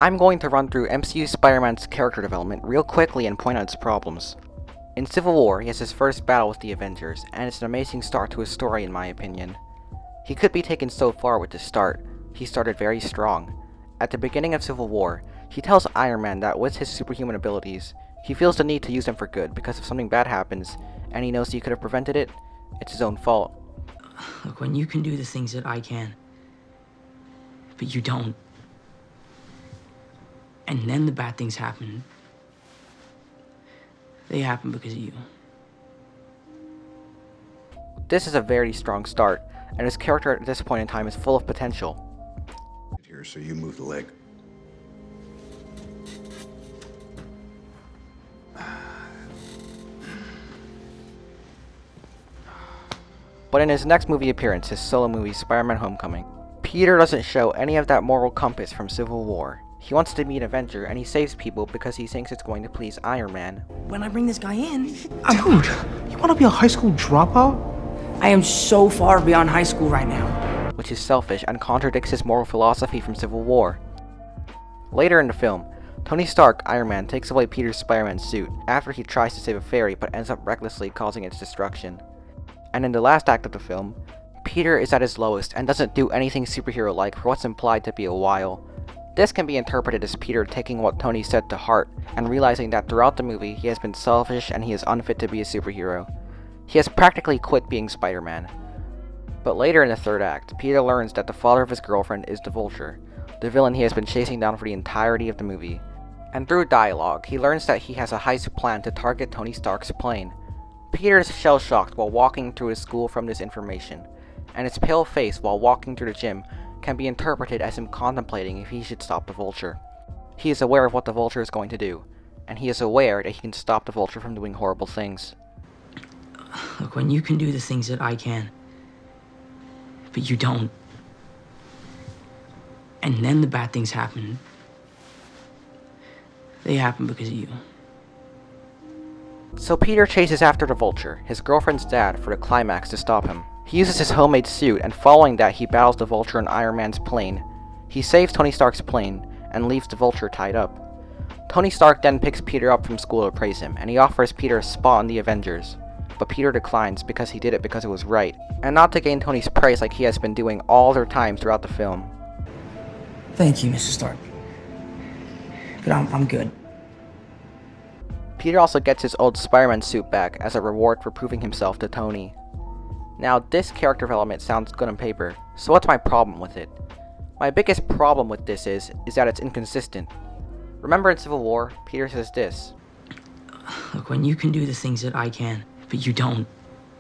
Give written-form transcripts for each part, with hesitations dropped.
I'm going to run through MCU Spider-Man's character development real quickly and point out its problems. In Civil War, he has his first battle with the Avengers, and it's an amazing start to his story in my opinion. He could be taken so far with this start. He started very strong. At the beginning of Civil War, he tells Iron Man that with his superhuman abilities, he feels the need to use them for good because if something bad happens, and he knows he could have prevented it, it's his own fault. Look, when you can do the things that I can, but you don't, and then the bad things happen, they happen because of you. This is a very strong start, and his character at this point in time is full of potential. Here, so you move the leg. But in his next movie appearance, his solo movie Spider-Man Homecoming, Peter doesn't show any of that moral compass from Civil War. He wants to be an Avenger, and he saves people because he thinks it's going to please Iron Man. When I bring this guy in, Dude, you want to be a high school dropout? I am so far beyond high school right now. Which is selfish and contradicts his moral philosophy from Civil War. Later in the film, Tony Stark, Iron Man, takes away Peter's Spider-Man suit after he tries to save a fairy but ends up recklessly causing its destruction. And in the last act of the film, Peter is at his lowest and doesn't do anything superhero-like for what's implied to be a while. This can be interpreted as Peter taking what Tony said to heart and realizing that throughout the movie he has been selfish and he is unfit to be a superhero. He has practically quit being Spider-Man. But later in the third act, Peter learns that the father of his girlfriend is the Vulture, the villain he has been chasing down for the entirety of the movie. And through dialogue, he learns that he has a heist plan to target Tony Stark's plane. Peter is shell-shocked while walking through his school from this information, and his pale face while walking through the gym can be interpreted as him contemplating if he should stop the Vulture. He is aware of what the Vulture is going to do, and he is aware that he can stop the Vulture from doing horrible things. Look, when you can do the things that I can, but you don't, and then the bad things happen, they happen because of you. So Peter chases after the Vulture, his girlfriend's dad, for the climax to stop him. He uses his homemade suit, and following that he battles the Vulture in Iron Man's plane. He saves Tony Stark's plane, and leaves the Vulture tied up. Tony Stark then picks Peter up from school to praise him, and he offers Peter a spot in the Avengers. But Peter declines because he did it because it was right, and not to gain Tony's praise like he has been doing all other times throughout the film. Thank you, Mr. Stark. But I'm good. Peter also gets his old Spider-Man suit back as a reward for proving himself to Tony. Now, this character development sounds good on paper, so what's my problem with it? My biggest problem with this is that it's inconsistent. Remember in Civil War, Peter says this: Look, when you can do the things that I can, but you don't,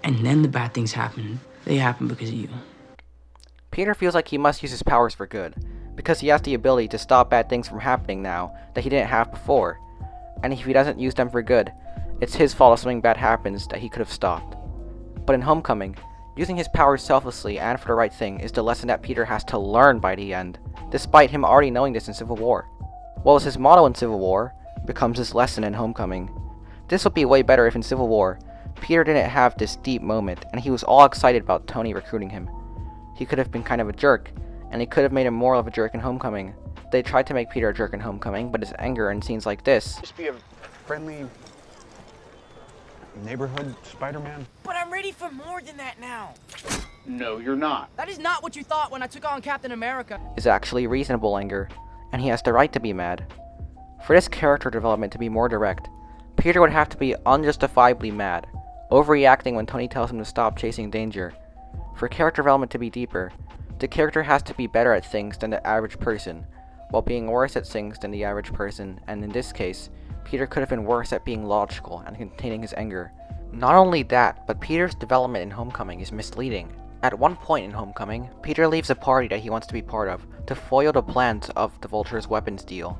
and then the bad things happen, they happen because of you. Peter feels like he must use his powers for good, because he has the ability to stop bad things from happening now that he didn't have before. And if he doesn't use them for good, it's his fault if something bad happens that he could have stopped. But in Homecoming, using his powers selflessly and for the right thing is the lesson that Peter has to learn by the end, despite him already knowing this in Civil War. What was his motto in Civil War becomes his lesson in Homecoming. This would be way better if in Civil War, Peter didn't have this deep moment and he was all excited about Tony recruiting him. He could have been kind of a jerk, and he could have made him more of a jerk in Homecoming. They tried to make Peter a jerk in Homecoming, but his anger in scenes like this Just be a friendly neighborhood Spider-Man. But I'm ready for more than that now. No, you're not. That is not what you thought when I took on Captain America. is actually reasonable anger, and he has the right to be mad. For this character development to be more direct, Peter would have to be unjustifiably mad, overreacting when Tony tells him to stop chasing danger. For character development to be deeper, the character has to be better at things than the average person, while being worse at things than the average person, and in this case, Peter could have been worse at being logical and containing his anger. Not only that, but Peter's development in Homecoming is misleading. At one point in Homecoming, Peter leaves a party that he wants to be part of to foil the plans of the Vulture's weapons deal.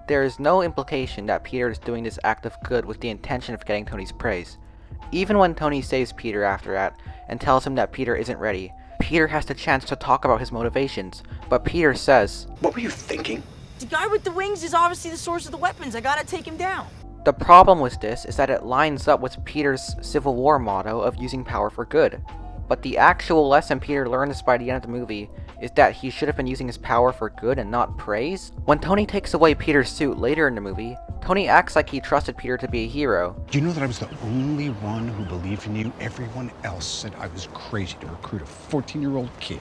There is no implication that Peter is doing this act of good with the intention of getting Tony's praise. Even when Tony saves Peter after that and tells him that Peter isn't ready, Peter has the chance to talk about his motivations, but Peter says, What were you thinking? The guy with the wings is obviously the source of the weapons. I gotta take him down. The problem with this is that it lines up with Peter's Civil War motto of using power for good. But the actual lesson Peter learns by the end of the movie is that he should have been using his power for good and not praise. When Tony takes away Peter's suit later in the movie, Tony acts like he trusted Peter to be a hero. Do you know that I was the only one who believed in you? Everyone else said I was crazy to recruit a 14-year-old kid.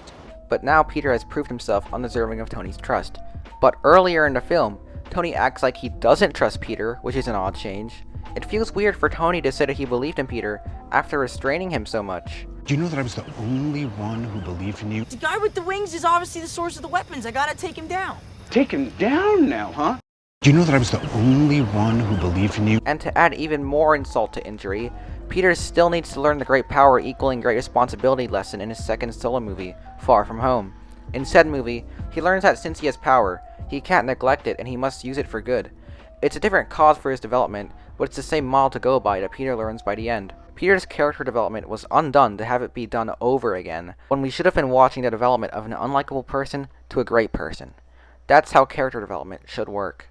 But now Peter has proved himself undeserving of Tony's trust. But earlier in the film, Tony acts like he doesn't trust Peter, which is an odd change. It feels weird for Tony to say that he believed in Peter after restraining him so much. Do you know that I was the only one who believed in you? The guy with the wings is obviously the source of the weapons. I gotta take him down. Take him down now, huh? Do you know that I was the only one who believed in you? And to add even more insult to injury, Peter still needs to learn the great power equaling great responsibility lesson in his second solo movie, Far From Home. In said movie, he learns that since he has power, he can't neglect it and he must use it for good. It's a different cause for his development, but it's the same model to go by that Peter learns by the end. Peter's character development was undone to have it be done over again, when we should have been watching the development of an unlikable person to a great person. That's how character development should work.